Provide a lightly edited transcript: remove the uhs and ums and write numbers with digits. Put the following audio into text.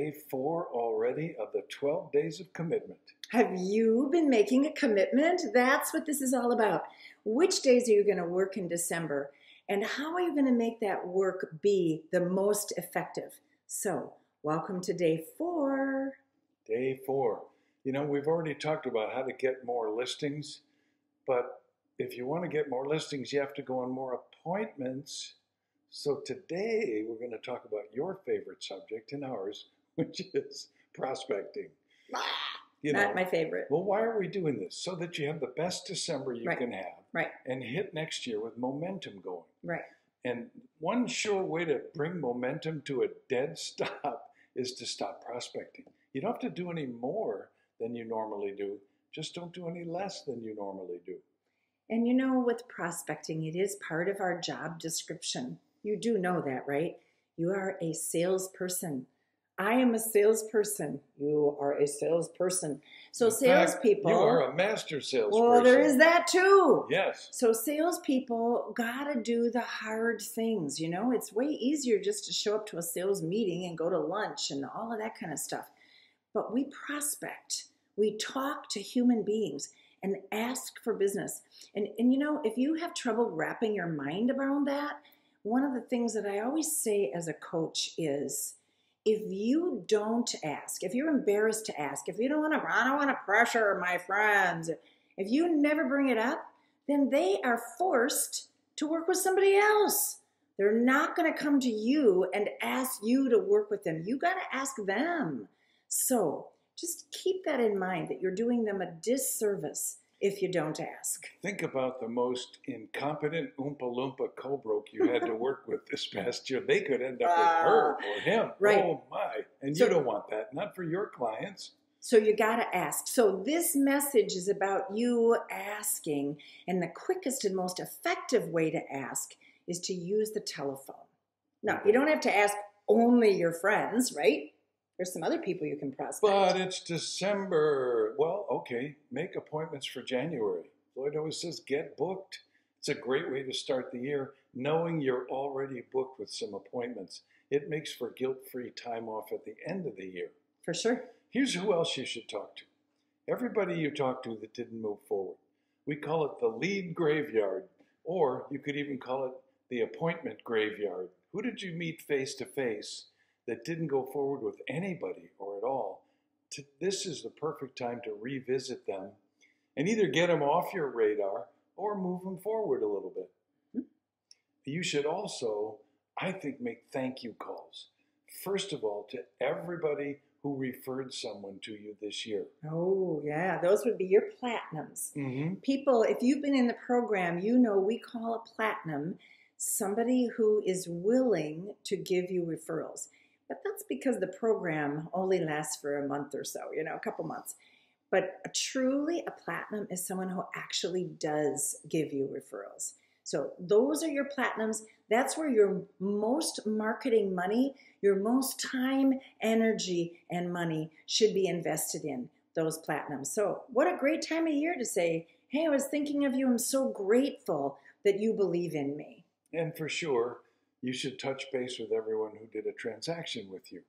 Day 4 already of the 12 days of commitment. Have you been making a commitment? That's what this is all about. Which days are you going to work in December? And how are you going to make that work be the most effective? So, welcome to Day 4. Day 4. You know, we've already talked about how to get more listings, but if you want to get more listings, you have to go on more appointments. So today we're going to talk about your favorite subject and ours, which is prospecting. Not my favorite. Well, why are we doing this? So that you have the best December you can have. Right. And hit next year with momentum going. Right. And one sure way to bring momentum to a dead stop is to stop prospecting. You don't have to do any more than you normally do. Just don't do any less than you normally do. And you know, with prospecting, it is part of our job description. You do know that, right? You are a salesperson. I am a salesperson. You are a salesperson. So In salespeople... fact, you are a master salesperson. Well, there is that too. Yes. So salespeople got to do the hard things, you know? It's way easier just to show up to a sales meeting and go to lunch and all of that kind of stuff. But we prospect. We talk to human beings and ask for business. And you know, if you have trouble wrapping your mind around that, one of the things that I always say as a coach is, if you don't ask, if you're embarrassed to ask, if you don't want to, I don't want to pressure my friends, if you never bring it up, then they are forced to work with somebody else. They're not going to come to you and ask you to work with them. You got to ask them. So just keep that in mind, that you're doing them a disservice if you don't ask. Think about the most incompetent Oompa Loompa co-broke you had to work with this past year. They could end up with her or him. Right. Oh my. And So, you don't want that. Not for your clients. So you got to ask. So this message is about you asking. And the quickest and most effective way to ask is to use the telephone. Now, you don't have to ask only your friends, right? There's some other people you can prospect. But it's December. Well, okay, make appointments for January. Floyd always says get booked. It's a great way to start the year, knowing you're already booked with some appointments. It makes for guilt-free time off at the end of the year. For sure. Here's who else you should talk to. Everybody you talk to that didn't move forward. We call it the lead graveyard, or you could even call it the appointment graveyard. Who did you meet face-to-face that didn't go forward with anybody or at all? This is the perfect time to revisit them and either get them off your radar or move them forward a little bit. You should also, I think, make thank you calls. First of all, to everybody who referred someone to you this year. Oh, yeah. Those would be your platinums. Mm-hmm. People, if you've been in the program, you know we call a platinum somebody who is willing to give you referrals. But that's because the program only lasts for a month or so, you know, a couple months. But truly a platinum is someone who actually does give you referrals. So those are your platinums. That's where your most marketing money, your most time, energy, and money should be invested in, those platinums. So what a great time of year to say, hey, I was thinking of you. I'm so grateful that you believe in me. And for sure, you should touch base with everyone who did a transaction with you.